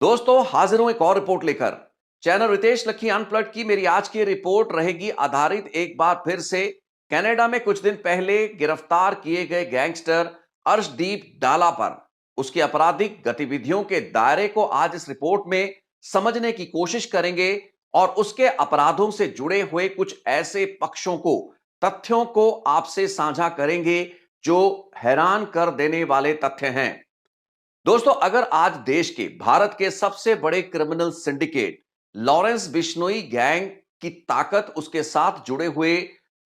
दोस्तों हाजिर हूं एक और रिपोर्ट लेकर। चैनल रितेश लखी अनप्लग्ड की मेरी आज की रिपोर्ट रहेगी आधारित एक बार फिर से कनाडा में कुछ दिन पहले गिरफ्तार किए गए गैंगस्टर अर्शदीप डाला पर। उसकी आपराधिक गतिविधियों के दायरे को आज इस रिपोर्ट में समझने की कोशिश करेंगे और उसके अपराधों से जुड़े हुए कुछ ऐसे पक्षों को, तथ्यों को आपसे साझा करेंगे जो हैरान कर देने वाले तथ्य हैं। दोस्तों अगर आज देश के, भारत के सबसे बड़े criminal syndicate Lawrence Bishnoi gang की ताकत उसके साथ जुड़े हुए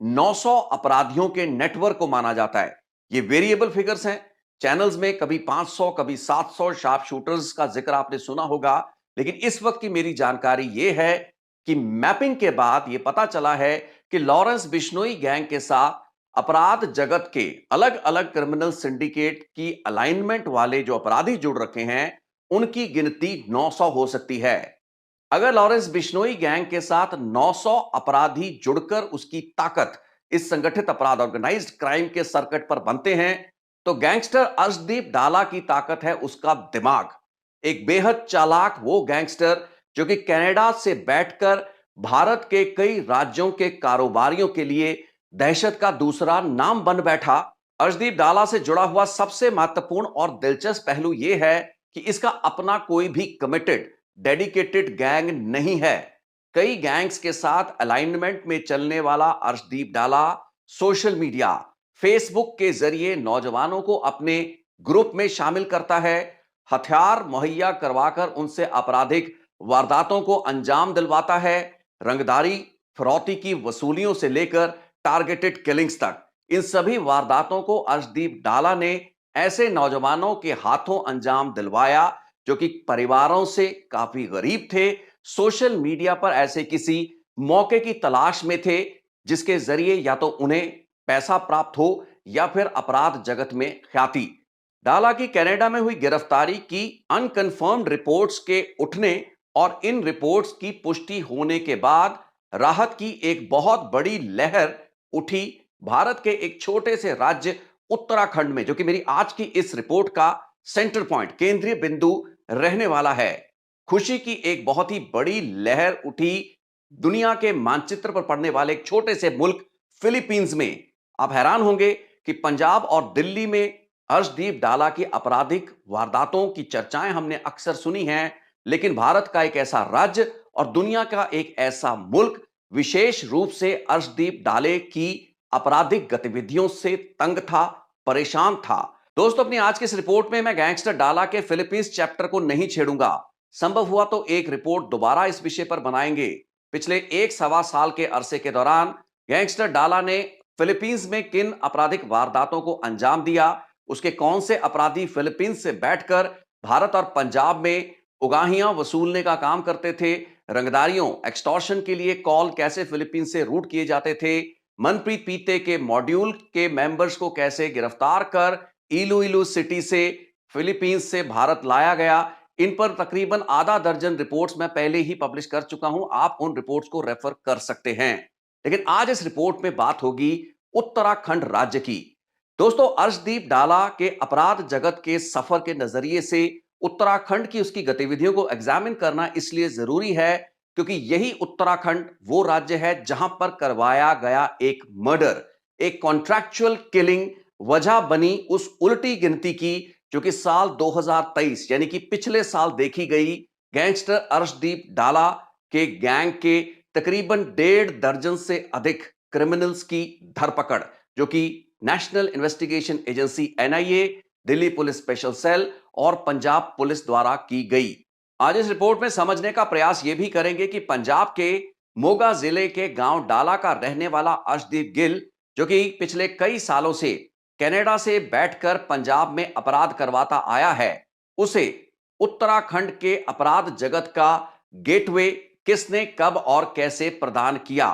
900 अपराधियों के नेटवर्क को माना जाता है। ये वेरिएबल फिगर्स हैं। चैनल्स में कभी 500 कभी 700 शार्प शूटर्स का जिक्र आपने सुना होगा, लेकिन इस वक्त की मेरी जानकारी यह है कि मैपिंग के बाद यह पता चला है कि लॉरेंस बिश्नोई गैंग के साथ अपराध जगत के अलग अलग क्रिमिनल सिंडिकेट की अलाइनमेंट वाले जो अपराधी जुड़ रखे हैं, उनकी गिनती 900 हो सकती है। अगर लॉरेंस बिश्नोई गैंग के साथ 900 अपराधी जुड़कर उसकी ताकत इस संगठित अपराध, ऑर्गेनाइज्ड क्राइम के सर्किट पर बनते हैं, तो गैंगस्टर अर्शदीप डाला की ताकत है उसका दिमाग। एक बेहद चालाक वो गैंगस्टर जो कि कनाडा से बैठकर भारत के कई राज्यों के कारोबारियों के लिए दहशत का दूसरा नाम बन बैठा। अर्शदीप डाला से जुड़ा हुआ सबसे महत्वपूर्ण और दिलचस्प पहलू यह है कि इसका अपना कोई भी कमिटेड, डेडिकेटेड गैंग नहीं है। कई गैंग्स के साथ अलाइनमेंट में चलने वाला अर्शदीप डाला सोशल मीडिया, फेसबुक के जरिए नौजवानों को अपने ग्रुप में शामिल करता है, हथियार मुहैया करवाकर उनसे आपराधिक वारदातों को अंजाम दिलवाता है। रंगदारी, फिरौती की वसूलियों से लेकर टारगेटेड किलिंग्स तक, इन सभी वारदातों को अर्शदीप डाला ने ऐसे नौजवानों के हाथों अंजाम दिलवाया जो कि परिवारों से काफी गरीब थे, सोशल मीडिया पर ऐसे किसी मौके की तलाश में थे जिसके जरिए या तो उन्हें पैसा प्राप्त हो या फिर अपराध जगत में ख्याति। डाला की कनाडा में हुई गिरफ्तारी की अनकंफर्म्ड रिपोर्ट्स के उठने और इन रिपोर्ट्स की पुष्टि होने के बाद राहत की एक बहुत बड़ी लहर उठी भारत के एक छोटे से राज्य उत्तराखंड में, जो कि मेरी आज की इस रिपोर्ट का सेंटर पॉइंट, केंद्रीय बिंदु रहने वाला है। खुशी की एक बहुत ही बड़ी लहर उठी दुनिया के मानचित्र पर पड़ने वाले एक छोटे से मुल्क फिलीपींस में। आप हैरान होंगे कि पंजाब और दिल्ली में अर्शदीप डाला की आपराधिक वारदातों की चर्चाएं हमने अक्सर सुनी हैं, लेकिन भारत का एक ऐसा राज्य और दुनिया का एक ऐसा मुल्क विशेष रूप से अर्शदीप डाले की आपराधिक गतिविधियों से तंग था, परेशान था। दोस्तों अपनी आज की इस रिपोर्ट में मैं गैंगस्टर डाला के फिलीपींस चैप्टर को नहीं छेड़ूंगा। संभव हुआ तो एक रिपोर्ट दोबारा इस विषय पर बनाएंगे। पिछले एक सवा साल के अरसे के दौरान गैंगस्टर डाला ने फिलीपींस में किन आपराधिक वारदातों को अंजाम दिया, उसके कौन से अपराधी फिलीपींस से बैठकर भारत और पंजाब में उगाहियां वसूलने का काम करते थे, रंगदारियों, एक्सटॉर्शन के लिए कॉल कैसे फिलीपींस से रूट किए जाते थे, मनप्रीत पीते के मॉड्यूल के मेंबर्स को कैसे गिरफ्तार कर इलू इलू सिटी से फिलीपींस से भारत लाया गया। इन पर तकरीबन आधा दर्जन रिपोर्ट्स मैं पहले ही पब्लिश कर चुका हूं, आप उन रिपोर्ट्स को रेफर कर सकते हैं। लेकिन आज इस रिपोर्ट में बात होगी उत्तराखंड राज्य की। दोस्तों अर्शदीप डाला के अपराध जगत के सफर के नजरिए से उत्तराखंड की उसकी गतिविधियों को एग्जामिन करना इसलिए जरूरी है क्योंकि यही उत्तराखंड वो राज्य है जहां पर करवाया गया एक मर्डर, एक कॉन्ट्रैक्चुअल किलिंग वजह बनी उस उल्टी गिनती की जो कि साल 2023 यानी कि पिछले साल देखी गई गैंगस्टर अर्शदीप डाला के गैंग के तकरीबन 1.5 दर्जन से अधिक क्रिमिनल्स की धरपकड़, जो कि national investigation agency NIA, Delhi police special cell और पंजाब पुलिस द्वारा की गई। आज इस रिपोर्ट में समझने का प्रयास यह भी करेंगे कि पंजाब के मोगा जिले के गांव डाला का रहने वाला अर्शदीप गिल, जो कि पिछले कई सालों से कनाडा से बैठकर पंजाब में अपराध करवाता आया है, उसे उत्तराखंड के अपराध जगत का गेटवे किसने, कब और कैसे प्रदान किया।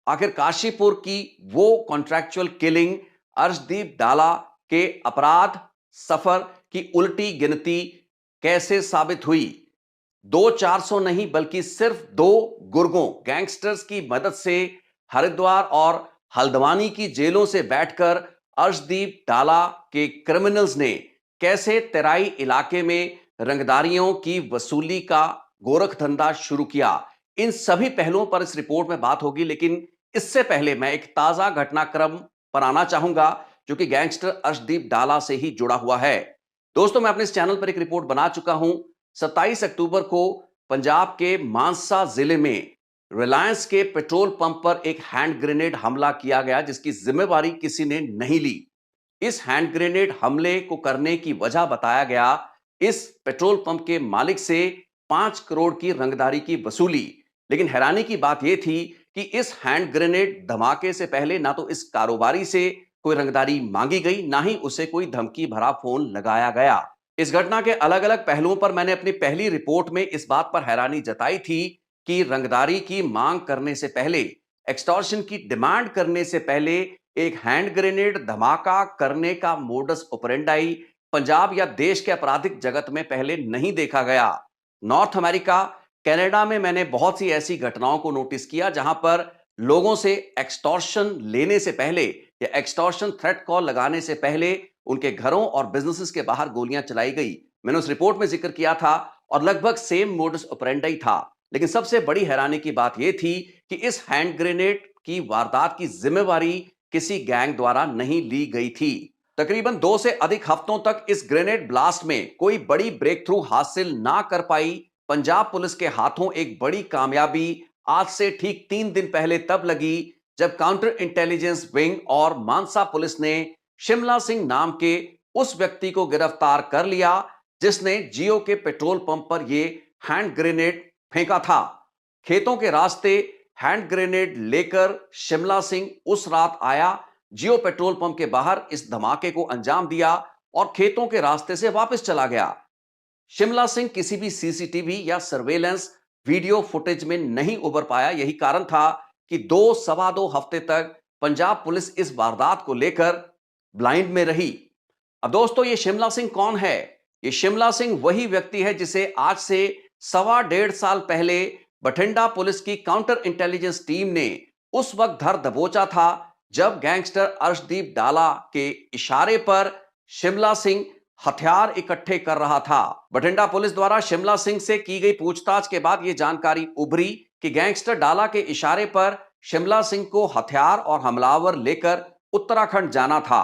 आखिर काशीपुर की वो कॉन्ट्रैक्चुअल किलिंग अर्शदीप डाला के अपराध सफर की उल्टी गिनती कैसे साबित हुई। 200-400 नहीं बल्कि सिर्फ 2 गुर्गों गैंगस्टर्स की मदद से हरिद्वार और हल्द्वानी की जेलों से बैठकर अर्शदीप डाला के क्रिमिनल्स ने कैसे तेराई इलाके में रंगदारियों की वसूली का गोरख धंधा शुरू किया। इन सभी पहलुओं पर इस रिपोर्ट में बात होगी, लेकिन इससे पहले मैं एक ताजा घटनाक्रम पर आना चाहूंगा जो कि गैंगस्टर अर्शदीप डाला से ही जुड़ा हुआ है। दोस्तों, मैं अपने इस चैनल पर एक रिपोर्ट बना चुका हूं। 27 अक्टूबर को पंजाब के मानसा जिले में रिलायंस के पेट्रोल पंप पर एक हैंड ग्रेनेड हमला किया गया, जिसकी जिम्मेवारी किसी ने नहीं ली। इस हैंड ग्रेनेड हमले को करने की वजह बताया गया इस पेट्रोल पंप के मालिक से 5 करोड़ की रंगदारी की वसूली। लेकिन हैरानी की बात यह थी कि इस हैंड ग्रेनेड धमाके से पहले ना तो इस कारोबारी से कोई रंगदारी मांगी गई, ना ही उसे कोई धमकी भरा फोन लगाया गया। इस घटना के अलग अलग पहलुओं पर मैंने अपनी पहली रिपोर्ट में इस बात पर हैरानी जताई थी कि रंगदारी की मांग करने से पहले, एक्सटॉर्शन की डिमांड करने से पहले एक हैंड ग्रेनेड धमाका करने का मोडस ऑपरेंडाई पंजाब या देश के आपराधिक जगत में पहले नहीं देखा गया। नॉर्थ अमेरिका, कनाडा में मैंने बहुत सी ऐसी घटनाओं को नोटिस किया जहां पर लोगों से एक्सटॉर्शन लेने से पहले या एक्सटॉर्शन थ्रेट कॉल लगाने से पहले उनके घरों और बिजनेसेस के बाहर गोलियां चलाई गई। मैंने उस रिपोर्ट में जिक्र किया था और लगभग सेम मोडस ऑपरेंडाई था। लेकिन सबसे बड़ी हैरानी की बात यह थी कि इस हैंड ग्रेनेड की वारदात की जिम्मेवारी किसी गैंग द्वारा नहीं ली गई थी। तकरीबन 2 से अधिक हफ्तों तक इस ग्रेनेड ब्लास्ट में कोई बड़ी ब्रेक थ्रू हासिल ना कर पाई पंजाब पुलिस के हाथों एक बड़ी कामयाबी आज से ठीक 3 दिन पहले तब लगी जब काउंटर इंटेलिजेंस विंग और मानसा पुलिस ने शिमला सिंह नाम के उस व्यक्ति को गिरफ्तार कर लिया जिसने जियो के पेट्रोल पंप पर यह हैंड ग्रेनेड फेंका था। खेतों के रास्ते हैंड ग्रेनेड लेकर शिमला सिंह उस रात आया, जियो पेट्रोल पंप के बाहर इस धमाके को अंजाम दिया और खेतों के रास्ते से वापस चला गया। शिमला सिंह किसी भी सीसीटीवी या सर्वेलेंस वीडियो फुटेज में नहीं उभर पाया। यही कारण था कि 2 सवा 2 हफ्ते तक पंजाब पुलिस इस वारदात को लेकर ब्लाइंड में रही। अब दोस्तों, ये शिमला सिंह कौन है? ये शिमला सिंह वही व्यक्ति है जिसे आज से 1.25 साल पहले बठिंडा पुलिस की काउंटर इंटेलिजेंस टीम ने उस वक्त धर दबोचा था जब गैंगस्टर अर्शदीप डाला के इशारे पर शिमला सिंह हथियार इकट्ठे कर रहा था। बठिंडा पुलिस द्वारा शिमला सिंह से की गई पूछताछ के बाद यह जानकारी उभरी कि गैंगस्टर डाला के इशारे पर शिमला सिंह को हथियार और हमलावर लेकर उत्तराखंड जाना था।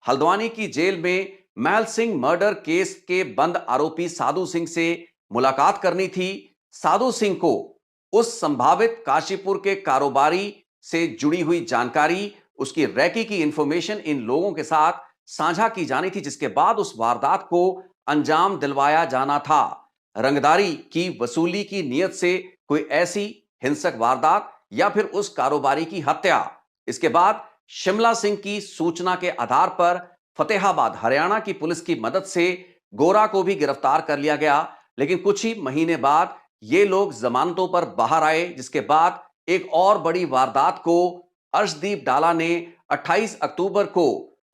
हल्द्वानी की जेल में महल सिंह मर्डर केस के बंद आरोपी साधु सिंह से मुलाकात करनी थी। साधु सिंह को उस संभावित काशीपुर के कारोबारी से जुड़ी हुई जानकारी, उसकी रैकी की इंफॉर्मेशन इन लोगों के साथ साझा की जानी थी, जिसके बाद उस वारदात को अंजाम दिलवाया जाना था। रंगदारी की वसूली की नीयत से कोई ऐसी हिंसक वारदात या फिर उस कारोबारी की हत्या। इसके बाद शिमला सिंह की सूचना के आधार पर फतेहाबाद हरियाणा की पुलिस की मदद से गोरा को भी गिरफ्तार कर लिया गया। लेकिन कुछ ही महीने बाद ये लोग जमानतों पर बाहर आए, जिसके बाद एक और बड़ी वारदात को अर्शदीप डाला ने 28 अक्टूबर को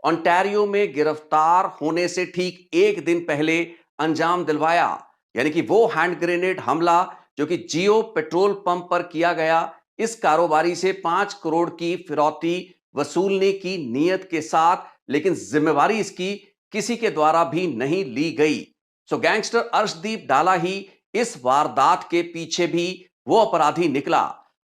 ओंटारियो में गिरफ्तार होने से ठीक एक दिन पहले अंजाम दिलवाया। यानी कि वो हैंड ग्रेनेड हमला जो कि जियो पेट्रोल पंप पर किया गया, इस कारोबारी से 5 करोड़ की फिरौती वसूलने की नीयत के साथ, लेकिन जिम्मेवारी इसकी किसी के द्वारा भी नहीं ली गई। सो गैंगस्टर अर्शदीप डाला ही इस वारदात के पीछे भी वो अपराधी निकला।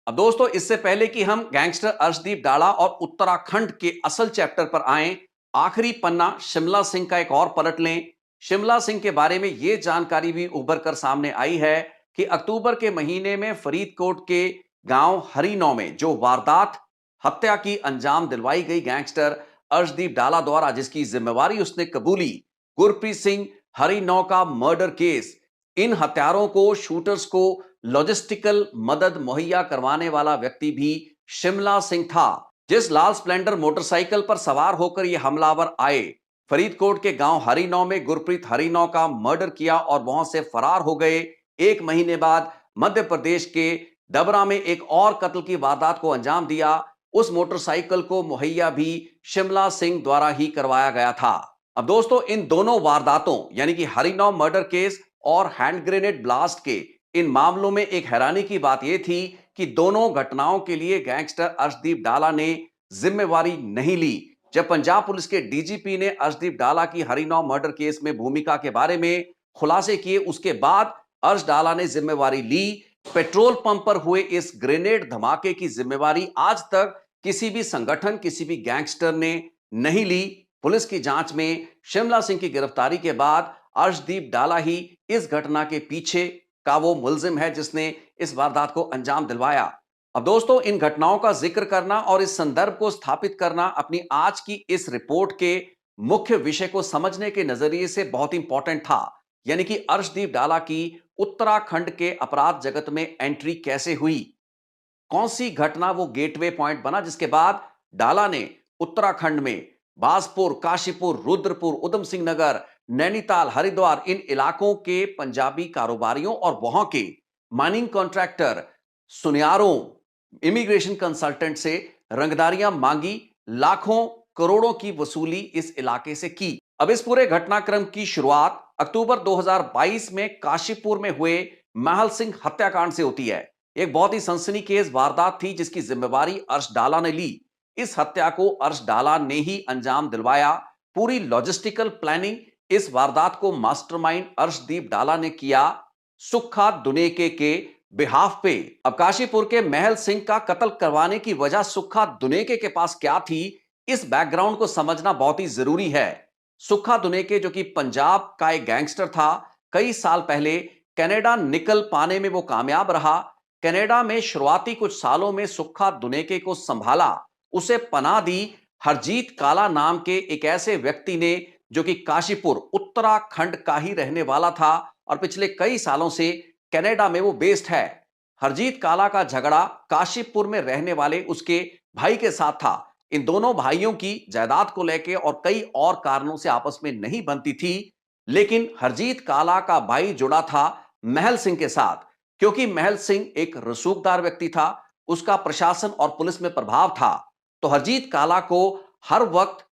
अब दोस्तों, इससे पहले कि हम गैंगस्टर अर्शदीप डाला और उत्तराखंड के असल चैप्टर पर आए, आखिरी पन्ना शिमला सिंह का एक और पलट लें। शिमला सिंह के बारे में यह जानकारी भी उभर कर सामने आई है कि अक्टूबर के महीने में फरीदकोट के गांव हरिनौ में जो वारदात हत्या की अंजाम दिलवाई गई गैंगस्टर अर्शदीप डाला द्वारा, जिसकी जिम्मेवारी उसने कबूली, गुरप्रीत सिंह हरिनौ का मर्डर केस। इन हत्यारों को, शूटर्स को लॉजिस्टिकल मदद मुहैया करवाने वाला व्यक्ति भी शिमला सिंह था। जिस लाल स्प्लेंडर मोटरसाइकिल पर सवार होकर ये हमलावर आए, फरीदकोट के गांव हरिनौ में गुरप्रीत हरिनौ का मर्डर किया और वहां से फरार हो गए। एक महीने बाद मध्य प्रदेश के डबरा में एक और कत्ल की वारदात को अंजाम दिया। उस मोटरसाइकिल को मुहैया भी शिमला सिंह द्वारा ही करवाया गया था। अब दोस्तों, इन दोनों वारदातों यानी कि हरिनौ मर्डर केस और हैंड ग्रेनेड ब्लास्ट के इन मामलों में एक हैरानी की बात यह थी कि दोनों घटनाओं के लिए गैंगस्टर अर्शदीप डाला ने जिम्मेवारी नहीं ली। जब पंजाब पुलिस के डीजीपी ने अर्शदीप डाला की हरिनौ मर्डर केस में भूमिका के बारे में खुलासे किए, उसके बाद अर्श डाला ने जिम्मेवारी ली। पेट्रोल पंप पर हुए इस ग्रेनेड धमाके की जिम्मेवारी आज तक किसी भी संगठन, किसी भी गैंगस्टर ने नहीं ली। पुलिस की जांच में शिमला सिंह की गिरफ्तारी के बाद अर्शदीप डाला ही इस घटना के पीछे का वो मुलजिम है जिसने इस वारदात को अंजाम दिलवाया। अब दोस्तों, इन घटनाओं का जिक्र करना और इस संदर्भ को स्थापित करना अपनी आज की इस रिपोर्ट के मुख्य विषय को समझने के नजरिए से बहुत इंपॉर्टेंट था। यानी कि अर्शदीप डाला की उत्तराखंड के अपराध जगत में एंट्री कैसे हुई, कौन सी घटना वो गेटवे पॉइंट बना जिसके बाद डाला ने उत्तराखंड में बाजपुर, काशीपुर, रुद्रपुर, उधम सिंह नगर, नैनीताल, हरिद्वार इन इलाकों के पंजाबी कारोबारियों और वहां के माइनिंग कॉन्ट्रैक्टर, सुनियारों, इमिग्रेशन कंसल्टेंट से रंगदारियां मांगी, लाखों करोड़ों की वसूली इस इलाके से की। अब इस पूरे घटनाक्रम की शुरुआत अक्टूबर 2022 में काशीपुर में हुए महल सिंह हत्याकांड से होती है। एक बहुत ही सनसनीखेज वारदात थी जिसकी जिम्मेवारी अर्श डाला ने ली। इस हत्या को अर्श डाला ने ही अंजाम दिलवाया। पूरी लॉजिस्टिकल प्लानिंग, इस वारदात को मास्टरमाइंड अर्शदीप डाला ने किया सुक्खा दुनेके के बिहाफ पे। अब काशीपुर के महल सिंह का कत्ल करवाने की वजह सुक्खा दुनेके के पास क्या थी, इस बैकग्राउंड को समझना बहुत ही जरूरी है। सुक्खा दुनेके जो कि पंजाब का एक गैंगस्टर था, कई साल पहले कनाडा निकल पाने में वो कामयाब रहा। कनाडा में शुरुआती कुछ सालों में सुक्खा दुनेके को संभाला, उसे पनाह दी हरजीत काला नाम के एक ऐसे व्यक्ति ने जो कि काशीपुर उत्तराखंड का ही रहने वाला था और पिछले कई सालों से कनाडा में वो बेस्ड है। हरजीत काला का झगड़ा काशीपुर में रहने वाले उसके भाई के साथ था। इन दोनों भाइयों की जायदाद को लेकर और कई और कारणों से आपस में नहीं बनती थी, लेकिन हरजीत काला का भाई जुड़ा था महल सिंह के साथ। क्योंकि महल सिंह एक रसूखदार व्यक्ति था, उसका प्रशासन और पुलिस में प्रभाव था, तो हरजीत काला को हर वक्त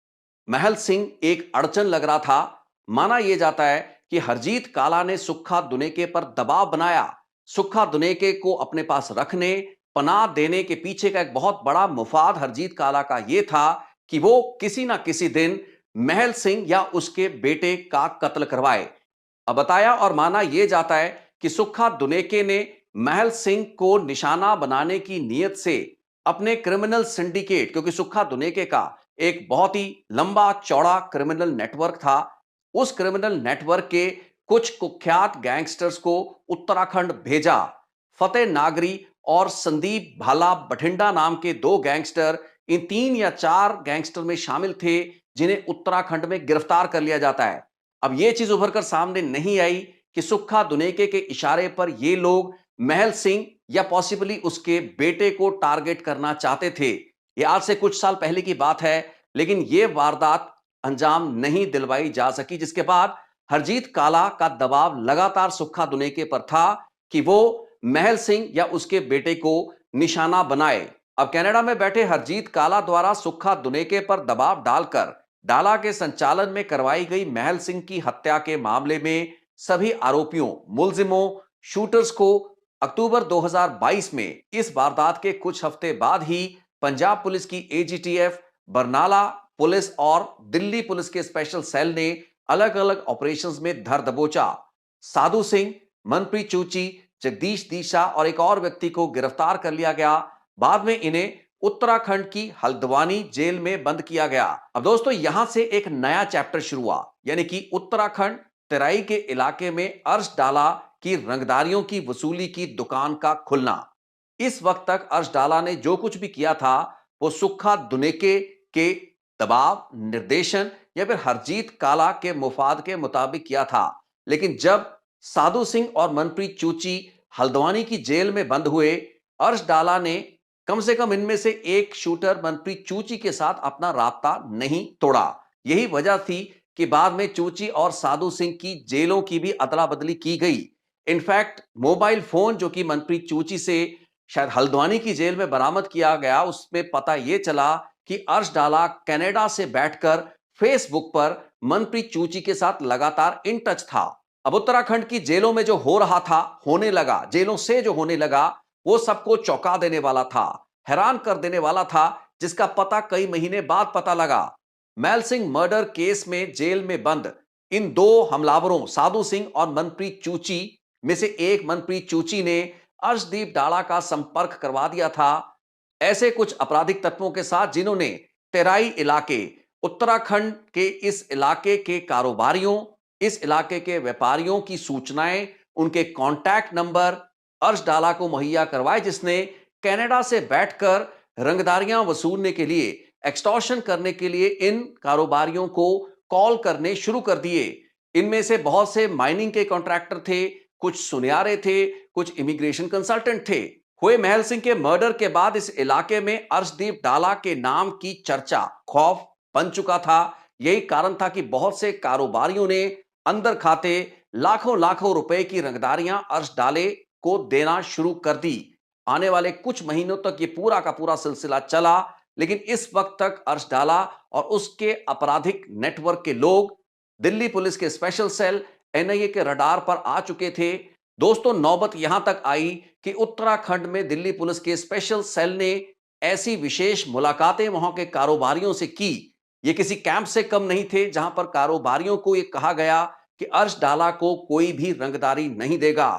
महल सिंह एक अड़चन लग रहा था। माना यह जाता है कि हरजीत काला ने सुक्खा दुनेके पर दबाव बनाया। सुक्खा दुनेके को अपने पास रखने, पनाह देने के पीछे का एक बहुत बड़ा मुफाद हरजीत काला का यह था कि वो किसी ना किसी दिन महल सिंह या उसके बेटे का कत्ल करवाए। अब बताया और माना यह जाता है कि सुक्खा दुनेके ने महल सिंह को निशाना बनाने की नीयत से अपने क्रिमिनल सिंडिकेट, क्योंकि सुक्खा दुनेके का एक बहुत ही लंबा चौड़ा क्रिमिनल नेटवर्क था, उस क्रिमिनल नेटवर्क के कुछ कुख्यात गैंगस्टर्स को उत्तराखंड भेजा। फतेह नागरी और संदीप भाला बठिंडा नाम के दो गैंगस्टर इन 3 या 4 गैंगस्टर में शामिल थे जिन्हें उत्तराखंड में गिरफ्तार कर लिया जाता है। अब यह चीज उभर कर सामने नहीं आई कि सुक्खा दुनेके के इशारे पर ये लोग महल सिंह या पॉसिबली उसके बेटे को टारगेट करना चाहते थे। यह आज से कुछ साल पहले की बात है, लेकिन यह वारदात अंजाम नहीं दिलवाई जा सकी, जिसके बाद हरजीत काला का दबाव लगातार सुक्खा दुनेके पर था कि वो महल सिंह या उसके बेटे को निशाना बनाए। अब कनाडा में बैठे हरजीत काला द्वारा सुक्खा दुनेके पर दबाव डालकर डाला के संचालन में करवाई गई महल सिंह की हत्या के मामले में सभी आरोपियों, मुलजिमों, शूटर्स को अक्टूबर 2022 में इस वारदात के कुछ हफ्ते बाद ही पंजाब पुलिस की एजीटीएफ, बरनाला पुलिस और दिल्ली पुलिस के स्पेशल सेल ने अलग अलग ऑपरेशंस में धर दबोचा। साधु सिंह, मनप्रीत चूची, जगदीश दीशा और एक और व्यक्ति को गिरफ्तार कर लिया गया। बाद में इन्हें उत्तराखंड की हल्द्वानी जेल में बंद किया गया। अब दोस्तों, यहां से एक नया चैप्टर शुरू हुआ, यानी कि उत्तराखंड तराई के इलाके में अर्श डाला की रंगदारियों की वसूली की दुकान का खुलना। इस वक्त तक अर्श डाला ने जो कुछ भी किया था वो सुक्खा दुनेके के दबाव, निर्देशन या फिर हरजीत काला के मुफाद के मुताबिक किया था। लेकिन जब साधु सिंह और मनप्रीत चूची हल्द्वानी की जेल में बंद हुए, अर्श डाला ने कम से कम इनमें से एक शूटर मनप्रीत चूची के साथ अपना राब्ता नहीं तोड़ा। यही वजह थी कि बाद में चूची और साधु सिंह की जेलों की भी अदला बदली की गई। इनफैक्ट मोबाइल फोन जो कि मनप्रीत चूची से शायद हल्द्वानी की जेल में बरामद किया गया, उसमें पता यह चला कि अर्श डाला कनाडा से बैठकर फेसबुक पर मनप्रीत चूची के साथ लगातार इन टच था। अब उत्तराखंड की जेलों में जो हो रहा था, होने लगा, जेलों से जो होने लगा, वो सबको चौंका देने वाला था, हैरान कर देने वाला था, जिसका पता कई महीने बाद पता लगा। महल सिंह मर्डर केस में जेल में बंद इन दो हमलावरों साधु सिंह और मनप्रीत चूची में से एक मनप्रीत चूची ने अर्शदीप डाला का संपर्क करवा दिया था ऐसे कुछ आपराधिक तत्वों के साथ जिन्होंने तेराई इलाके उत्तराखंड के इस इलाके के कारोबारियों इस इलाके के व्यापारियों की सूचनाएं उनके कॉन्टैक्ट नंबर अर्श डाला को मुहैया करवाए जिसने कनाडा से बैठकर रंगदारियां वसूलने के लिए एक्सटॉर्शन करने के लिए इन कारोबारियों को कॉल करने शुरू कर दिए। इनमें से बहुत से माइनिंग के कॉन्ट्रैक्टर थे, कुछ सुनियारे थे, कुछ इमिग्रेशन कंसल्टेंट थे। हुए महल सिंह के मर्डर के बाद इस इलाके में अर्शदीप डाला के नाम की चर्चा खौफ बन चुका था। यही कारण था कि बहुत से कारोबारियों ने अंदर खाते लाखों लाखों रुपए की रंगदारियां अर्श डाले को देना शुरू कर दी। आने वाले कुछ महीनों तक ये पूरा का पूरा सिलसिला चला, लेकिन इस वक्त तक अर्श डाला और उसके आपराधिक नेटवर्क के लोग दिल्ली पुलिस के स्पेशल सेल एनआईए के रडार पर आ चुके थे। दोस्तों, नौबत यहां तक आई कि उत्तराखंड में दिल्ली पुलिस के स्पेशल सेल ने ऐसी विशेष मुलाकातें वहां के कारोबारियों से की। ये किसी कैंप से कम नहीं थे जहां पर कारोबारियों को यह कहा गया कि अर्श डाला को कोई भी रंगदारी नहीं देगा।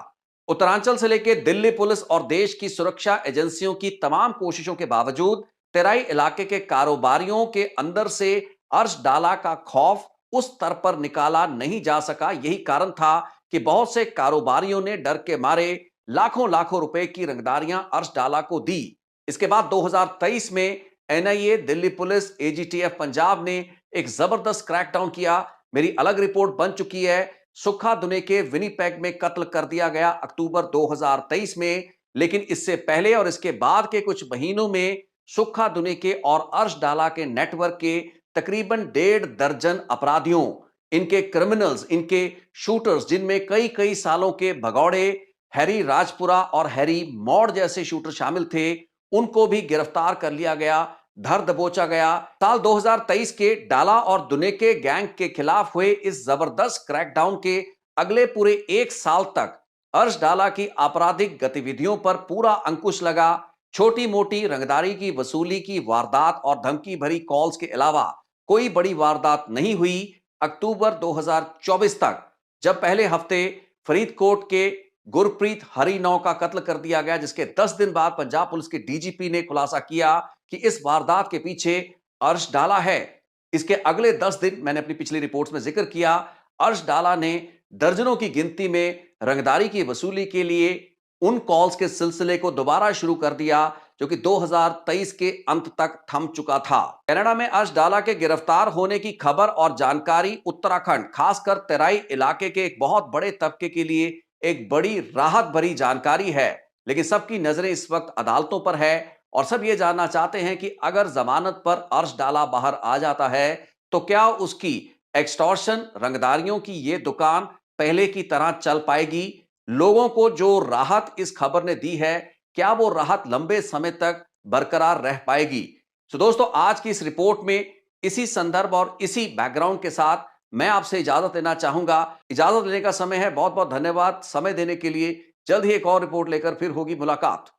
उत्तरांचल से लेकर दिल्ली पुलिस और देश की सुरक्षा एजेंसियों की तमाम कोशिशों के बावजूद तेराई इलाके के कारोबारियों के अंदर से अर्श डाला का खौफ उस स्तर पर निकाला नहीं जा सका। यही कारण था कि बहुत से कारोबारियों ने डर के मारे लाखों लाखों रुपए की रंगदारियां अर्श डाला को दी। इसके बाद 2023 में NIA, Delhi police, AGTF Punjab ने एक जबरदस्त क्रैकडाउन किया। मेरी अलग रिपोर्ट बन चुकी है। सुखा दुने के विनीपेग में कत्ल कर दिया गया अक्टूबर 2023 में। लेकिन इससे पहले और इसके बाद के कुछ महीनों में सुखा दुने के और अर्श डाला के नेटवर्क के तकरीबन 1.5 दर्जन अपराधियों, इनके क्रिमिनल्स, इनके शूटर्स, जिनमें कई कई सालों के भगौड़े हैरी राजपुरा और हैरी मॉड जैसे शूटर शामिल थे, उनको भी गिरफ्तार कर लिया गया, धर दबोचा गया। साल 2023 के डाला और दुने के गैंग के खिलाफ हुए इस जबरदस्त क्रैकडाउन के अगले पूरे 1 साल तक अर्श डाला की आपराधिक गतिविधियों पर पूरा अंकुश लगा। छोटी मोटी रंगदारी की वसूली की वारदात और धमकी भरी कॉल्स के अलावा कोई बड़ी वारदात नहीं हुई। अक्टूबर 2024 तक, जब पहले हफ्ते फरीदकोट के गुरप्रीत हरिनौ का कत्ल कर दिया गया, जिसके 10 दिन बाद पंजाब पुलिस के डीजीपी ने खुलासा किया कि इस वारदात के पीछे अर्श डाला है। इसके अगले 10 दिन, मैंने अपनी पिछली रिपोर्ट्स में जिक्र किया, अर्श डाला ने दर्जनों की गिनती में रंगदारी की वसूली के लिए उन कॉल्स के सिलसिले को दोबारा शुरू कर दिया जो कि 2023 के अंत तक थम चुका था। कनाडा में अर्श डाला के गिरफ्तार होने की खबर और जानकारी उत्तराखंड, खासकर तेराई इलाके के एक बहुत बड़े तबके के लिए एक बड़ी राहत भरी जानकारी है। लेकिन सबकी नजरें इस वक्त अदालतों पर है और सब ये जानना चाहते हैं कि अगर जमानत पर अर्श डाला बाहर आ जाता है तो क्या उसकी एक्सटॉर्शन रंगदारियों की ये दुकान पहले की तरह चल पाएगी? लोगों को जो राहत इस खबर ने दी है, क्या वो राहत लंबे समय तक बरकरार रह पाएगी? तो दोस्तों, आज की इस रिपोर्ट में इसी संदर्भ और इसी बैकग्राउंड के साथ मैं आपसे इजाजत लेना चाहूंगा। इजाजत लेने का समय है। बहुत बहुत धन्यवाद समय देने के लिए। जल्द ही एक और रिपोर्ट लेकर फिर होगी मुलाकात।